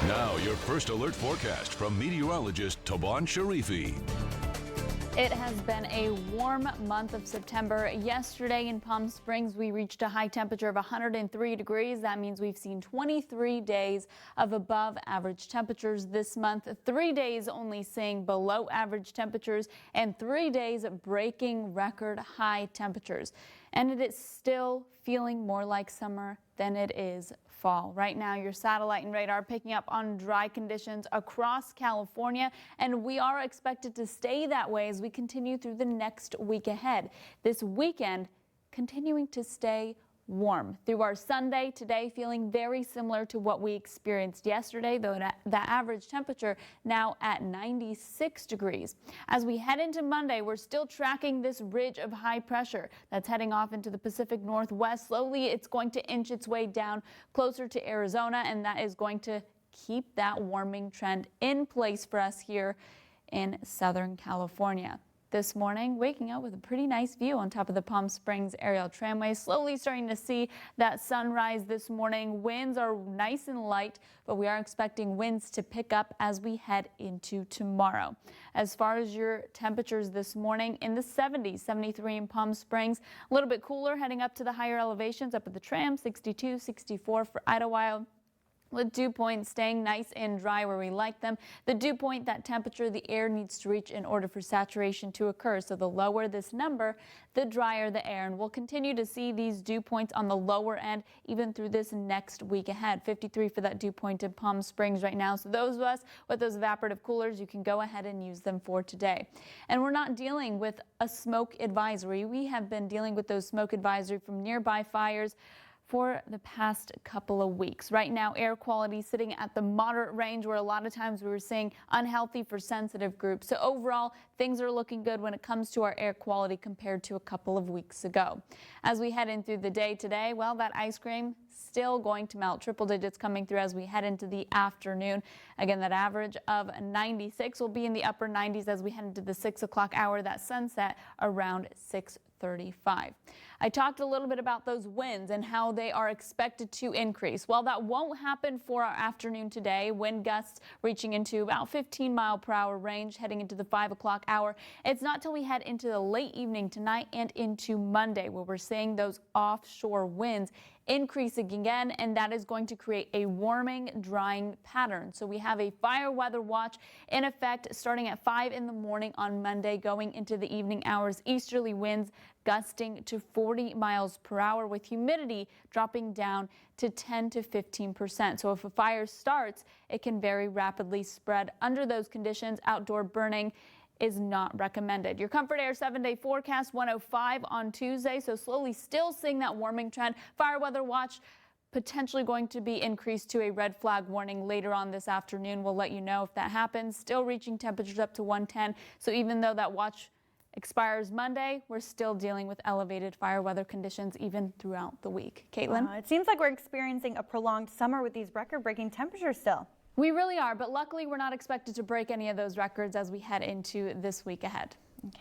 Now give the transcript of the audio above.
Now, your first alert forecast from meteorologist Taban Sharifi. It has been a warm month of September. Yesterday in Palm Springs, we reached a high temperature of 103 degrees. That means we've seen 23 days of above average temperatures this month. 3 days only seeing below average temperatures and 3 days breaking record high temperatures. And it is still feeling more like summer than it is fall. Right now, your satellite and radar picking up on dry conditions across California, and we are expected to stay that way as we continue through the next week ahead. This weekend, continuing to stay warm through our Sunday. Today feeling very similar to what we experienced yesterday, though the average temperature now at 96 degrees. As we head into Monday, we're still tracking this ridge of high pressure that's heading off into the Pacific Northwest. Slowly, it's going to inch its way down closer to Arizona, and that is going to keep that warming trend in place for us here in Southern California. This morning, waking up with a pretty nice view on top of the Palm Springs aerial tramway. Slowly starting to see that sunrise this morning. Winds are nice and light, but we are expecting winds to pick up as we head into tomorrow. As far as your temperatures this morning, in the 70s, 73 in Palm Springs, a little bit cooler heading up to the higher elevations up at the TRAM, 62, 64 for Idlewild. With dew points staying nice and dry where we like them. The dew point, that temperature the air needs to reach in order for saturation to occur. So the lower this number, the drier the air. And we'll continue to see these dew points on the lower end even through this next week ahead. 53 for that dew point in Palm Springs right now. So those of us with those evaporative coolers, you can go ahead and use them for today. And we're not dealing with a smoke advisory. We have been dealing with those smoke advisory from nearby fires for the past couple of weeks. Right now, air quality sitting at the moderate range, where a lot of times we were seeing unhealthy for sensitive groups. So overall, things are looking good when it comes to our air quality compared to a couple of weeks ago. As we head in through the day today, well, that ice cream still going to melt. Triple digits coming through as we head into the afternoon. Again, that average of 96 will be in the upper 90s as we head into the 6 o'clock hour. That sunset around 6:35. I talked a little bit about those winds and how they are expected to increase. Well, that won't happen for our afternoon today. Wind gusts reaching into about 15-mile-per-hour range heading into the 5 o'clock hour. It's not till we head into the late evening tonight and into Monday where we're seeing those offshore winds increasing again, and that is going to create a warming, drying pattern. So we have a fire weather watch in effect starting at 5 in the morning on Monday, going into the evening hours. Easterly winds gusting to 40 miles per hour with humidity dropping down to 10 to 15%. So if a fire starts, it can very rapidly spread. Under those conditions, outdoor burning is not recommended. Your Comfort Air 7-day forecast, 105 on Tuesday. So slowly still seeing that warming trend. Fire weather watch potentially going to be increased to a red flag warning later on this afternoon. We'll let you know if that happens. Still reaching temperatures up to 110. So even though that watch expires Monday, we're still dealing with elevated fire weather conditions even throughout the week. Caitlin? It seems like we're experiencing a prolonged summer with these record-breaking temperatures still. We really are, but luckily we're not expected to break any of those records as we head into this week ahead.